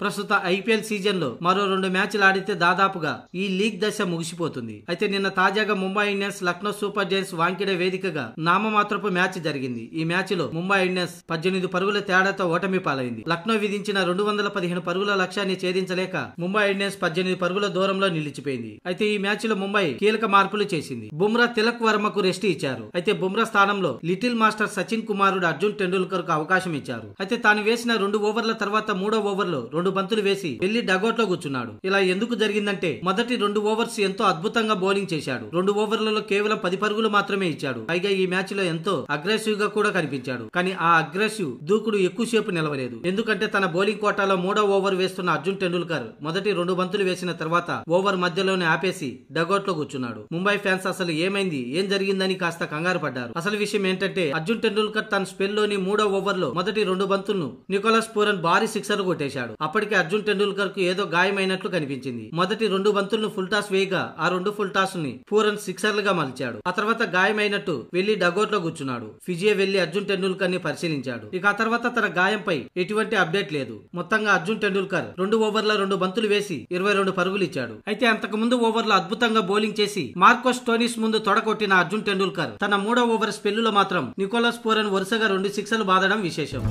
ప్రస్తుత IPL season లో మరో 2 మ్యాచ్లు ఆడితే దాదాపుగా ఈ లీగ్ దశ ముగిసిపోతుంది. అయితే నిన్న తాజాగా Mumbai Indians Lucknow super Giants Wankhede వేదికగా నామమాత్రపు మ్యాచ్ జరిగింది. ఈ మ్యాచ్ లో ముంబై ఇండియన్స్ 18 పరుగుల తేడాతో ఓటమి పాలైంది. లక్నో విధించిన 215 పరుగుల లక్ష్యాన్ని ఛేదించలేక ముంబై ఇండియన్స్ 18 పరుగుల దూరంలో నిలిచిపోయింది. అయితే ఈ మ్యాచ్ లో ముంబై కీలక మార్పులు చేసింది. బుమ్రా తిలక్ వర్మకు రెస్ట్ ఇచ్చారు. అయితే బుమ్రా స్థానంలో లిటిల్ మాస్టర్ సచిన్ కుమారుడు అర్జున్ టెండూల్కర్ కు అవకాశం ఇచ్చారు. అయితే తాను వేసిన 2 ఓవర్ల తర్వాత 3వ ఓవర్లో 2 బంతులు వేసి వెళ్లి డగౌట్ లో కూర్చున్నాడు. ఇలా ఎందుకు జరిగిందంటే మొదటి 2 ఓవర్స్ ఎంతో అద్భుతంగా బౌలింగ్ చేశాడు. 2 ఓవర్లలో కేవలం 10 పరుగులు మాత్రమే ఇచ్చాడు. పైగా ఈ మ్యాచ్ లో ఎంతో అగ్రెసివ్ గా కూడా కనిపించాడు. కానీ ఆ అగ్రెసివ్ దూకుడు ఎక్కువసేపు నిలవలేదు. ఎందుకంటే తన బౌలింగ్ కోటాలో 3వ ఓవర్ వేస్తున్న అర్జున్ టెండూల్కర్ మొదటి 2 బంతులు వేసిన తర్వాత ఓవర్ మధ్యలోనే ఆపేసి డగౌట్ లో కూర్చున్నాడు. ముంబై ఫ్యాన్స్ అసలు ఏమైంది, ఏం జరిగిందని కాస్త కంగారు పడ్డారు. అసలు విషయం ఏంటంటే అర్జున్ టెండూల్కర్ తన స్పెల్ లోని 3వ ఓవర్ లో మొదటి 2 బంతులను నికోలస్ పూరన్ భారీ సిక్సర్ కొట్టేశాడు. అప్పటికే అర్జున్ టెండూల్కర్ కు ఏదో గాయమైనట్లు కనిపించింది. మొదటి 2 బంతులను ఫుల్ టాస్ వేయగా ఆ 2 ఫుల్ టాస్ ని పూరన్ సిక్సర్లుగా మలిచాడు. ఆ తర్వాత గాయమైనట్టు వెళ్లి డగౌట్ లో కూర్చున్నాడు. ఫిజియే వెళ్లి అర్జున్ టెండూల్కర్ ని పరిశీలించాడు. ఇక ఆ తర్వాత తన గాయంపై ఎటువంటి అప్డేట్ లేదు. మొత్తంగా అర్జున్ టెండూల్కర్ 2 ఓవర్ల 2 బంతులు వేసి 22 పరుగులు ఇచ్చాడు. అయితే అంతకు ముందు ఓవర్లో అద్భుతంగా బౌలింగ్ చేసి మార్కో స్టోనిస్ ముందు తొడగొట్టిన అర్జున్ టెండూల్కర్ తన 3వ ఓవర్ స్పెల్లులో మాత్రం నికోలస్ పూరన్ వరుసగా 2 సిక్సర్లు బాదడం విశేషం.